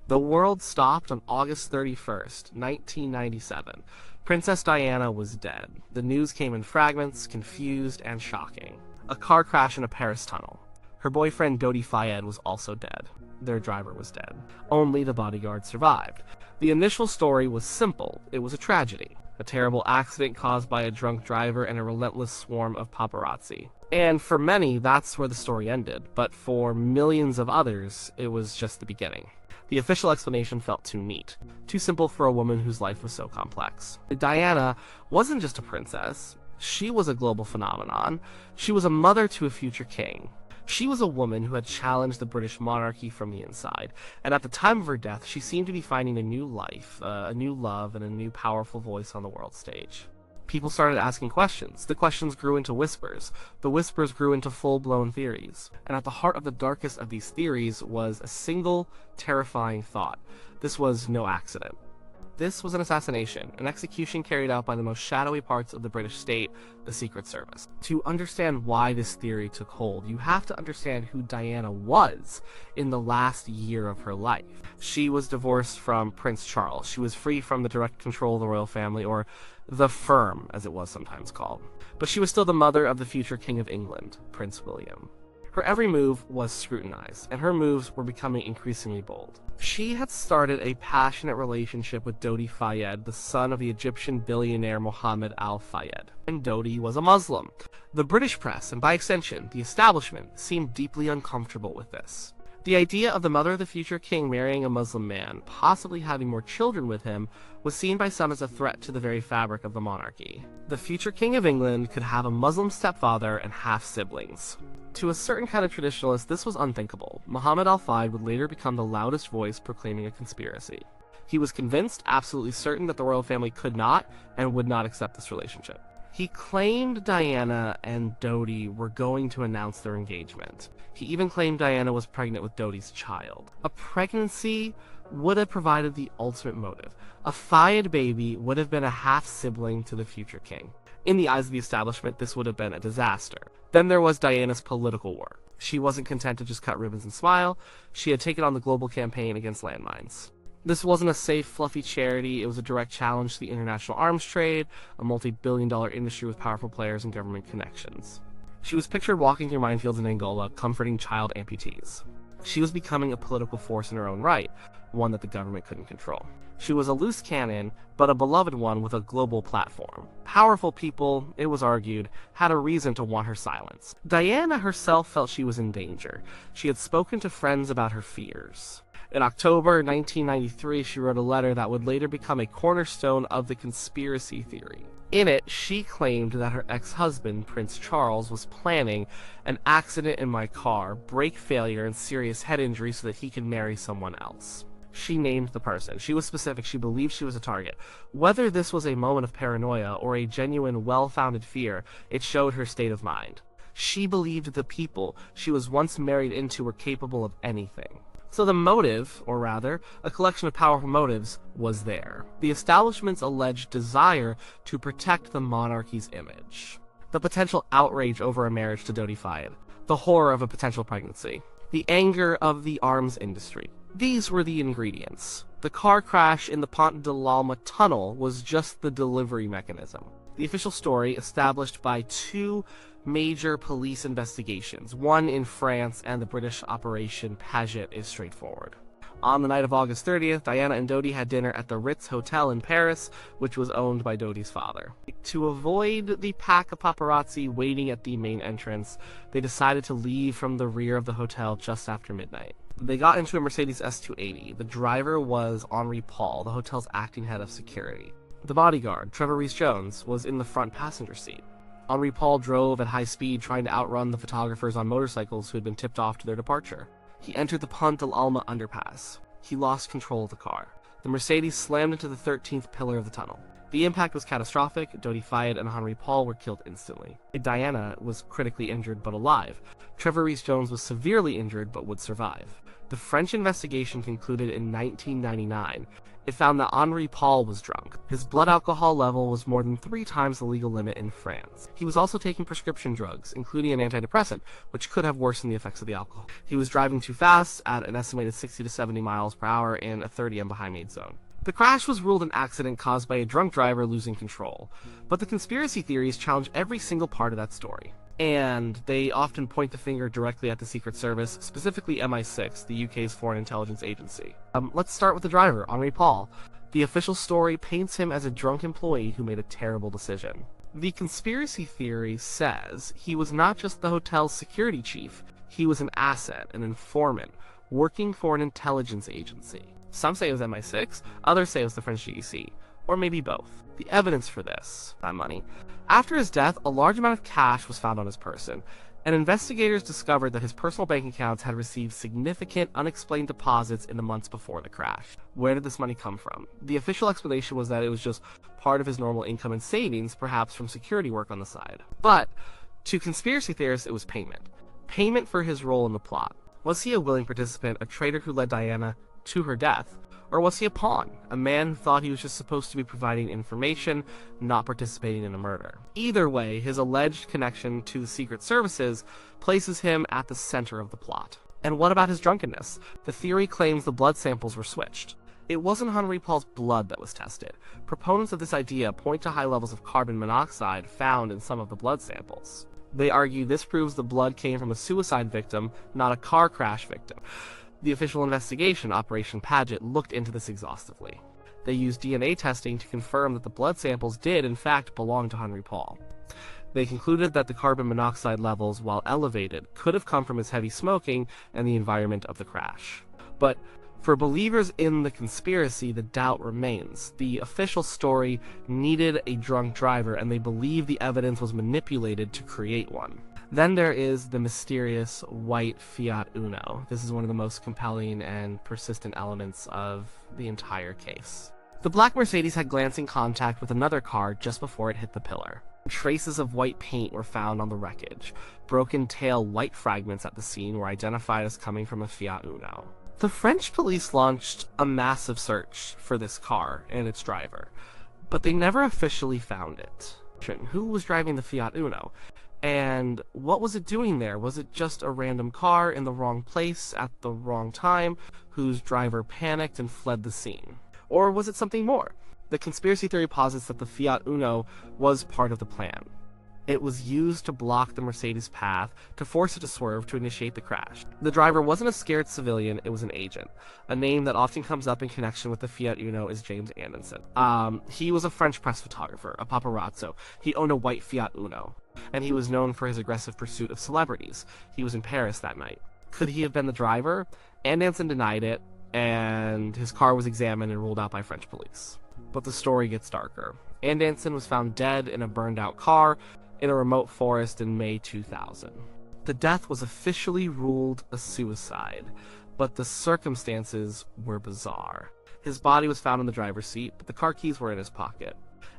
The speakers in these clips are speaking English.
The world stopped on August 31st, 1997. Princess Diana was dead. The news came in fragments, confused and shocking. A car crash in a Paris tunnel. Her boyfriend Dodi Fayed was also dead. Their driver was dead. Only the bodyguard survived. The initial story was simple. It was a tragedy. A terrible accident caused by a drunk driver and a relentless swarm of paparazzi. And for many, that's where the story ended. But for millions of others, it was just the beginning. The official explanation felt too neat, too simple for a woman whose life was so complex. Diana wasn't just a princess. She was a global phenomenon. She was a mother to a future king. She was a woman who had challenged the British monarchy from the inside, and at the time of her death, she seemed to be finding a new life, a new love, and a new powerful voice on the world stage. People started asking questions. The questions grew into whispers. The whispers grew into full-blown theories. And at the heart of the darkest of these theories was a single, terrifying thought. This was no accident. This was an assassination, an execution carried out by the most shadowy parts of the British state, the Secret Service. To understand why this theory took hold, you have to understand who Diana was in the last year of her life. She was divorced from Prince Charles. She was free from the direct control of the royal family, or the firm, as it was sometimes called. But she was still the mother of the future King of England, Prince William. Her every move was scrutinized, and her moves were becoming increasingly bold. She had started a passionate relationship with Dodi Fayed, the son of the Egyptian billionaire Mohammed Al Fayed. And Dodi was a Muslim. The British press, and by extension, the establishment, seemed deeply uncomfortable with this. The idea of the mother of the future king marrying a Muslim man, possibly having more children with him, was seen by some as a threat to the very fabric of the monarchy. The future King of England could have a Muslim stepfather and half-siblings. To a certain kind of traditionalist, this was unthinkable. Muhammad al-Fayed would later become the loudest voice proclaiming a conspiracy. He was convinced, absolutely certain, that the royal family could not and would not accept this relationship. He claimed Diana and Dodi were going to announce their engagement. He even claimed Diana was pregnant with Dodi's child. A pregnancy would have provided the ultimate motive. A Fayed baby would have been a half-sibling to the future king. In the eyes of the establishment, this would have been a disaster. Then there was Diana's political work. She wasn't content to just cut ribbons and smile. She had taken on the global campaign against landmines. This wasn't a safe, fluffy charity. It was a direct challenge to the international arms trade, a multi-billion-dollar industry with powerful players and government connections. She was pictured walking through minefields in Angola, comforting child amputees. She was becoming a political force in her own right, one that the government couldn't control. She was a loose cannon, but a beloved one with a global platform. Powerful people, it was argued, had a reason to want her silence. Diana herself felt she was in danger. She had spoken to friends about her fears. In October 1993, she wrote a letter that would later become a cornerstone of the conspiracy theory. In it, she claimed that her ex-husband, Prince Charles, was planning an accident in my car, brake failure, and serious head injury so that he could marry someone else. She named the person. She was specific. She believed she was a target. Whether this was a moment of paranoia or a genuine, well-founded fear, it showed her state of mind. She believed the people she was once married into were capable of anything. So the motive, or rather, a collection of powerful motives, was there. The establishment's alleged desire to protect the monarchy's image. The potential outrage over a marriage to Dodi Fayed. The horror of a potential pregnancy. The anger of the arms industry. These were the ingredients. The car crash in the Pont de l'Alma tunnel was just the delivery mechanism. The official story, established by two major police investigations, one in France and the British Operation Paget, is straightforward. On the night of August 30th, Diana and Dodi had dinner at the Ritz Hotel in Paris, which was owned by Dodi's father. To avoid the pack of paparazzi waiting at the main entrance, they decided to leave from the rear of the hotel just after midnight. They got into a Mercedes S280. The driver was Henri Paul, the hotel's acting head of security. The bodyguard, Trevor Rees-Jones, was in the front passenger seat. Henri Paul drove at high speed, trying to outrun the photographers on motorcycles who had been tipped off to their departure. He entered the Pont de l'Alma underpass. He lost control of the car. The Mercedes slammed into the 13th pillar of the tunnel. The impact was catastrophic. Dodi Fayed and Henri Paul were killed instantly. Diana was critically injured but alive. Trevor Rees-Jones was severely injured but would survive. The French investigation concluded in 1999. It found that Henri Paul was drunk. His blood alcohol level was more than 3 times the legal limit in France. He was also taking prescription drugs, including an antidepressant, which could have worsened the effects of the alcohol. He was driving too fast at an estimated 60 to 70 miles per hour in a 30 behind-aid zone. The crash was ruled an accident caused by a drunk driver losing control, but the conspiracy theories challenge every single part of that story. And they often point the finger directly at the Secret Service, specifically MI6, the UK's foreign intelligence agency. Let's start with the driver, Henri Paul. The official story paints him as a drunk employee who made a terrible decision. The conspiracy theory says he was not just the hotel's security chief, he was an asset, an informant, working for an intelligence agency. Some say it was MI6, others say it was the French GEC, or maybe both. The evidence for this, time money. After his death, a large amount of cash was found on his person, and investigators discovered that his personal bank accounts had received significant unexplained deposits in the months before the crash. Where did this money come from? The official explanation was that it was just part of his normal income and savings, perhaps from security work on the side. But to conspiracy theorists, it was payment. Payment for his role in the plot. Was he a willing participant, a traitor who led Diana to her death? Or was he a pawn, a man who thought he was just supposed to be providing information, not participating in a murder? Either way, his alleged connection to the Secret Services places him at the center of the plot. And what about his drunkenness? The theory claims the blood samples were switched. It wasn't Henri Paul's blood that was tested. Proponents of this idea point to high levels of carbon monoxide found in some of the blood samples. They argue this proves the blood came from a suicide victim, not a car crash victim. The official investigation, Operation Paget, looked into this exhaustively. They used DNA testing to confirm that the blood samples did, in fact, belong to Henri Paul. They concluded that the carbon monoxide levels, while elevated, could have come from his heavy smoking and the environment of the crash. But for believers in the conspiracy, the doubt remains. The official story needed a drunk driver, and they believe the evidence was manipulated to create one. Then there is the mysterious white Fiat Uno. This is one of the most compelling and persistent elements of the entire case. The black Mercedes had glancing contact with another car just before it hit the pillar. Traces of white paint were found on the wreckage. Broken tail white fragments at the scene were identified as coming from a Fiat Uno. The French police launched a massive search for this car and its driver, but they never officially found it. Who was driving the Fiat Uno? And what was it doing there? Was it just a random car in the wrong place at the wrong time, whose driver panicked and fled the scene? Or was it something more? The conspiracy theory posits that the Fiat Uno was part of the plan. It was used to block the Mercedes' path, to force it to swerve to initiate the crash. The driver wasn't a scared civilian, it was an agent. A name that often comes up in connection with the Fiat Uno is James Anderson. He was a French press photographer, a paparazzo. He owned a white Fiat Uno, and he was known for his aggressive pursuit of celebrities. He was in Paris that night. Could he have been the driver? Anderson denied it, and his car was examined and ruled out by French police. But the story gets darker. Anderson was found dead in a burned-out car in a remote forest in May 2000. The death was officially ruled a suicide, but the circumstances were bizarre. His body was found in the driver's seat, but the car keys were in his pocket.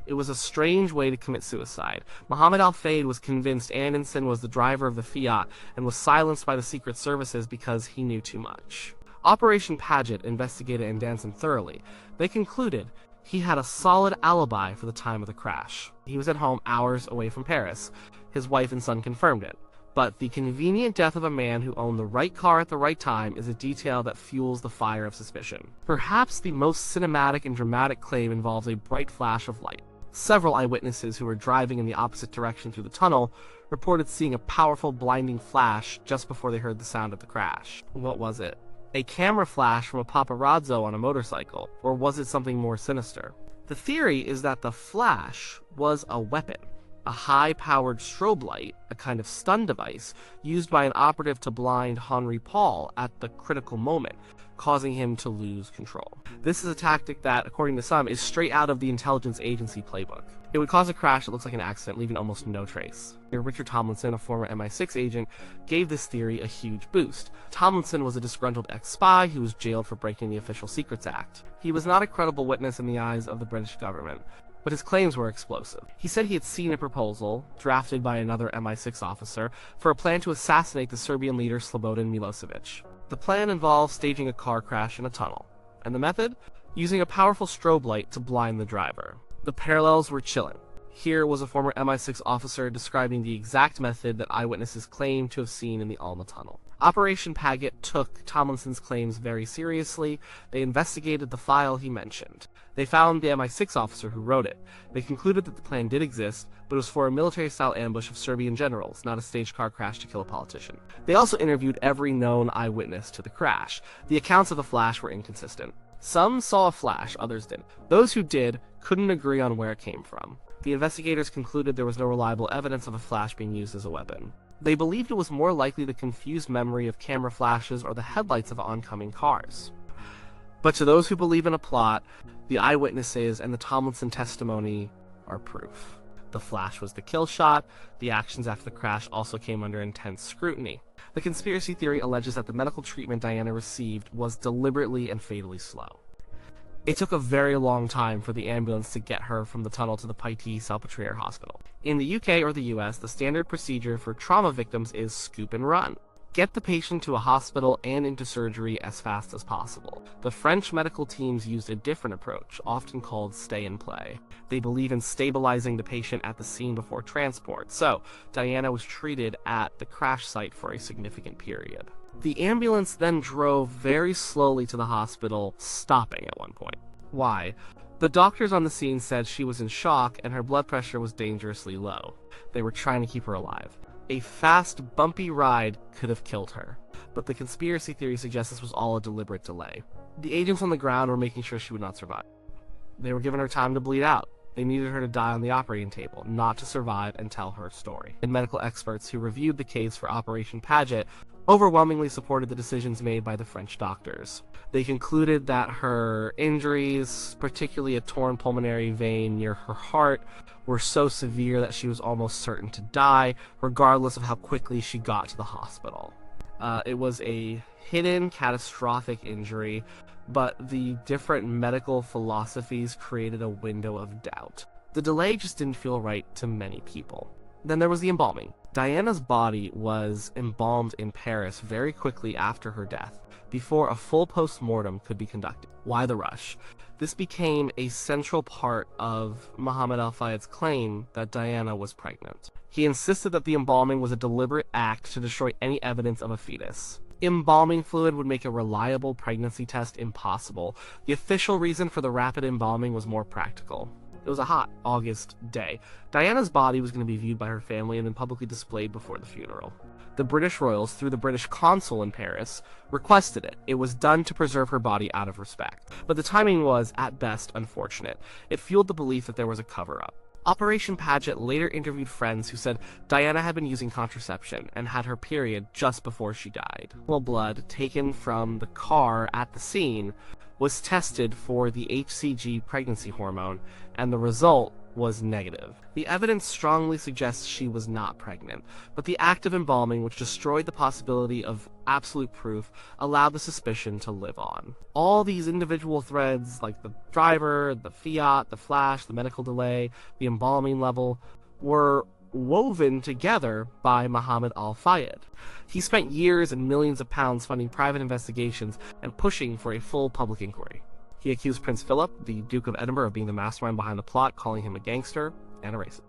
It was a strange way to commit suicide. Mohammed Al-Fayed was convinced Anderson was the driver of the Fiat and was silenced by the Secret Services because he knew too much. Operation Paget investigated Anderson thoroughly. They concluded he had a solid alibi for the time of the crash. He was at home hours away from Paris. His wife and son confirmed it. But the convenient death of a man who owned the right car at the right time is a detail that fuels the fire of suspicion. Perhaps the most cinematic and dramatic claim involves a bright flash of light. Several eyewitnesses who were driving in the opposite direction through the tunnel reported seeing a powerful, blinding flash just before they heard the sound of the crash. What was it? A camera flash from a paparazzo on a motorcycle, or was it something more sinister? The theory is that the flash was a weapon, a high-powered strobe light, a kind of stun device, used by an operative to blind Henri Paul at the critical moment, causing him to lose control. This is a tactic that, according to some, is straight out of the intelligence agency playbook. It would cause a crash that looks like an accident, leaving almost no trace. Richard Tomlinson, a former MI6 agent, gave this theory a huge boost. Tomlinson was a disgruntled ex-spy who was jailed for breaking the Official Secrets Act. He was not a credible witness in the eyes of the British government, but his claims were explosive. He said he had seen a proposal, drafted by another MI6 officer, for a plan to assassinate the Serbian leader Slobodan Milosevic. The plan involved staging a car crash in a tunnel, and the method? Using a powerful strobe light to blind the driver. The parallels were chilling. Here was a former MI6 officer describing the exact method that eyewitnesses claimed to have seen in the Alma tunnel. Operation Paget took Tomlinson's claims very seriously. They investigated the file he mentioned. They found the MI6 officer who wrote it. They concluded that the plan did exist, but it was for a military-style ambush of Serbian generals, not a staged car crash to kill a politician. They also interviewed every known eyewitness to the crash. The accounts of the flash were inconsistent. Some saw a flash, others didn't. Those who did couldn't agree on where it came from. The investigators concluded there was no reliable evidence of a flash being used as a weapon. They believed it was more likely the confused memory of camera flashes or the headlights of oncoming cars. But to those who believe in a plot, the eyewitnesses and the Tomlinson testimony are proof. The flash was the kill shot. The actions after the crash also came under intense scrutiny. The conspiracy theory alleges that the medical treatment Diana received was deliberately and fatally slow. It took a very long time for the ambulance to get her from the tunnel to the Paiti Salpêtrière Hospital. In the UK or the US, the standard procedure for trauma victims is scoop and run. Get the patient to a hospital and into surgery as fast as possible. The French medical teams used a different approach, often called stay and play. They believe in stabilizing the patient at the scene before transport, so Diana was treated at the crash site for a significant period. The ambulance then drove very slowly to the hospital, stopping at one point. Why? The doctors on the scene said she was in shock and her blood pressure was dangerously low. They were trying to keep her alive. A fast, bumpy ride could have killed her, but the conspiracy theory suggests this was all a deliberate delay. The agents on the ground were making sure she would not survive. They were giving her time to bleed out. They needed her to die on the operating table, not to survive and tell her story. And medical experts who reviewed the case for Operation Paget overwhelmingly supported the decisions made by the French doctors. They concluded that her injuries, particularly a torn pulmonary vein near her heart, were so severe that she was almost certain to die, regardless of how quickly she got to the hospital. It was a hidden, catastrophic injury, but the different medical philosophies created a window of doubt. The delay just didn't feel right to many people. Then there was the embalming. Diana's body was embalmed in Paris very quickly after her death, before a full post-mortem could be conducted. Why the rush? This became a central part of Mohammed Al-Fayed's claim that Diana was pregnant. He insisted that the embalming was a deliberate act to destroy any evidence of a fetus. Embalming fluid would make a reliable pregnancy test impossible. The official reason for the rapid embalming was more practical. It was a hot August day. Diana's body was going to be viewed by her family and then publicly displayed before the funeral. The British royals, through the British consul in Paris, requested it. It was done to preserve her body out of respect. But the timing was, at best, unfortunate. It fueled the belief that there was a cover-up. Operation Paget later interviewed friends who said Diana had been using contraception and had her period just before she died. Blood taken from the car at the scene was tested for the HCG pregnancy hormone, and the result was negative. The evidence strongly suggests she was not pregnant, but the act of embalming, which destroyed the possibility of absolute proof, allowed the suspicion to live on. All these individual threads, like the driver, the Fiat, the flash, the medical delay, the embalming level, were woven together by Mohammed Al-Fayed. He spent years and millions of pounds funding private investigations and pushing for a full public inquiry. He accused Prince Philip, the Duke of Edinburgh, of being the mastermind behind the plot, calling him a gangster and a racist.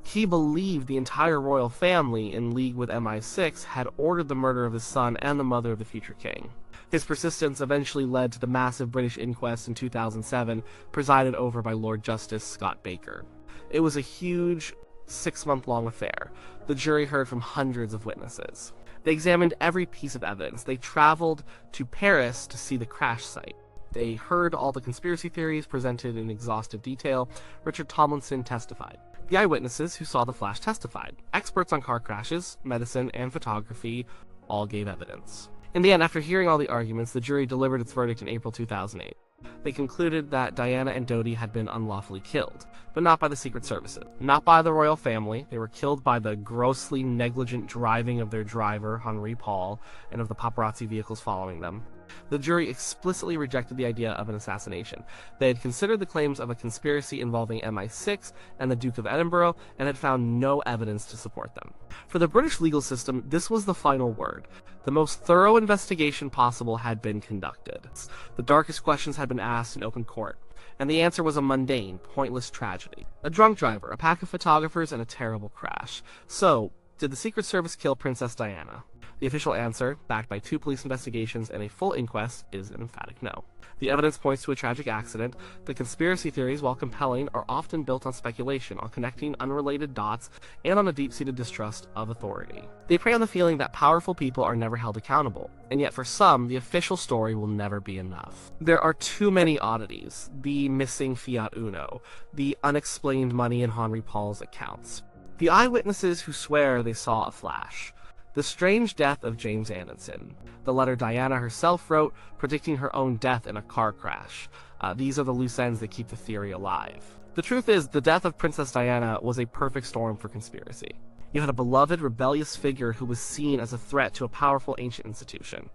He believed the entire royal family, in league with MI6, had ordered the murder of his son and the mother of the future king. His persistence eventually led to the massive British inquest in 2007, presided over by Lord Justice Scott Baker. It was a huge 6-month-long affair. The jury heard from hundreds of witnesses. They examined every piece of evidence. They traveled to Paris to see the crash site. They heard all the conspiracy theories presented in exhaustive detail. Richard Tomlinson testified. The eyewitnesses who saw the flash testified. Experts on car crashes, medicine, and photography all gave evidence. In the end, after hearing all the arguments, the jury delivered its verdict in April 2008. They concluded that Diana and Dodi had been unlawfully killed, but not by the Secret Services, not by the royal family. They were killed by the grossly negligent driving of their driver, Henri Paul, and of the paparazzi vehicles following them. The jury explicitly rejected the idea of an assassination. They had considered the claims of a conspiracy involving MI6 and the Duke of Edinburgh and had found no evidence to support them. For the British legal system, this was the final word. The most thorough investigation possible had been conducted. The darkest questions had been asked in open court, and the answer was a mundane, pointless tragedy. A drunk driver, a pack of photographers, and a terrible crash. So, did the Secret Service kill Princess Diana? The official answer, backed by 2 police investigations and a full inquest, is an emphatic no. The evidence points to a tragic accident. The conspiracy theories, while compelling, are often built on speculation, on connecting unrelated dots, and on a deep-seated distrust of authority. They prey on the feeling that powerful people are never held accountable, and yet for some, the official story will never be enough. There are too many oddities: the missing Fiat Uno, the unexplained money in Henri Paul's accounts, the eyewitnesses who swear they saw a flash, the strange death of James Anderson, the letter Diana herself wrote predicting her own death in a car crash. These are the loose ends that keep the theory alive. The truth is, the death of Princess Diana was a perfect storm for conspiracy. You had a beloved, rebellious figure who was seen as a threat to a powerful ancient institution.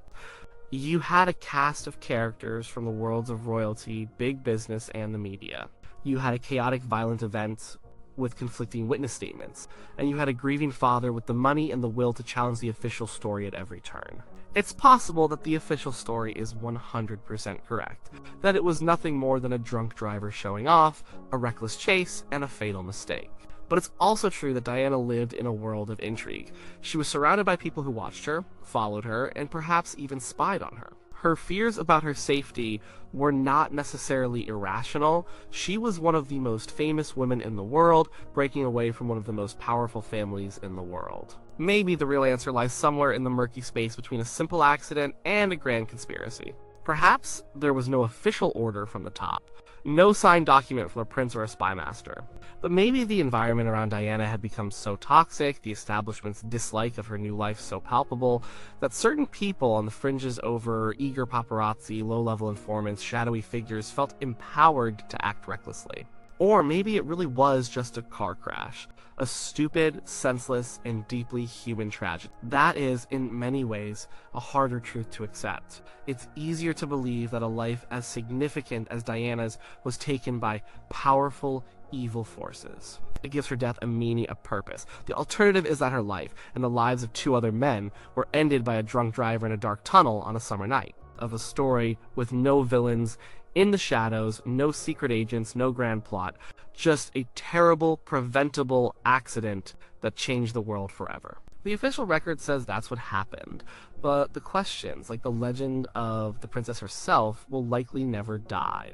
You had a cast of characters from the worlds of royalty, big business, and the media. You had a chaotic, violent event with conflicting witness statements, and you had a grieving father with the money and the will to challenge the official story at every turn. It's possible that the official story is 100% correct, that it was nothing more than a drunk driver showing off, a reckless chase, and a fatal mistake. But it's also true that Diana lived in a world of intrigue. She was surrounded by people who watched her, followed her, and perhaps even spied on her. Her fears about her safety were not necessarily irrational. She was one of the most famous women in the world, breaking away from one of the most powerful families in the world. Maybe the real answer lies somewhere in the murky space between a simple accident and a grand conspiracy. Perhaps there was no official order from the top, no signed document from a prince or a spy master. But maybe the environment around Diana had become so toxic, the establishment's dislike of her new life so palpable, that certain people on the fringes over eager paparazzi, low-level informants, shadowy figures felt empowered to act recklessly. Or maybe it really was just a car crash. A stupid, senseless, and deeply human tragedy. That is, in many ways, a harder truth to accept. It's easier to believe that a life as significant as Diana's was taken by powerful, evil forces. It gives her death a meaning, a purpose. The alternative is that her life, and the lives of 2 other men, were ended by a drunk driver in a dark tunnel on a summer night. Of a story with no villains, in the shadows, no secret agents, no grand plot, just a terrible, preventable accident that changed the world forever. The official record says that's what happened, but the questions, like the legend of the princess herself, will likely never die.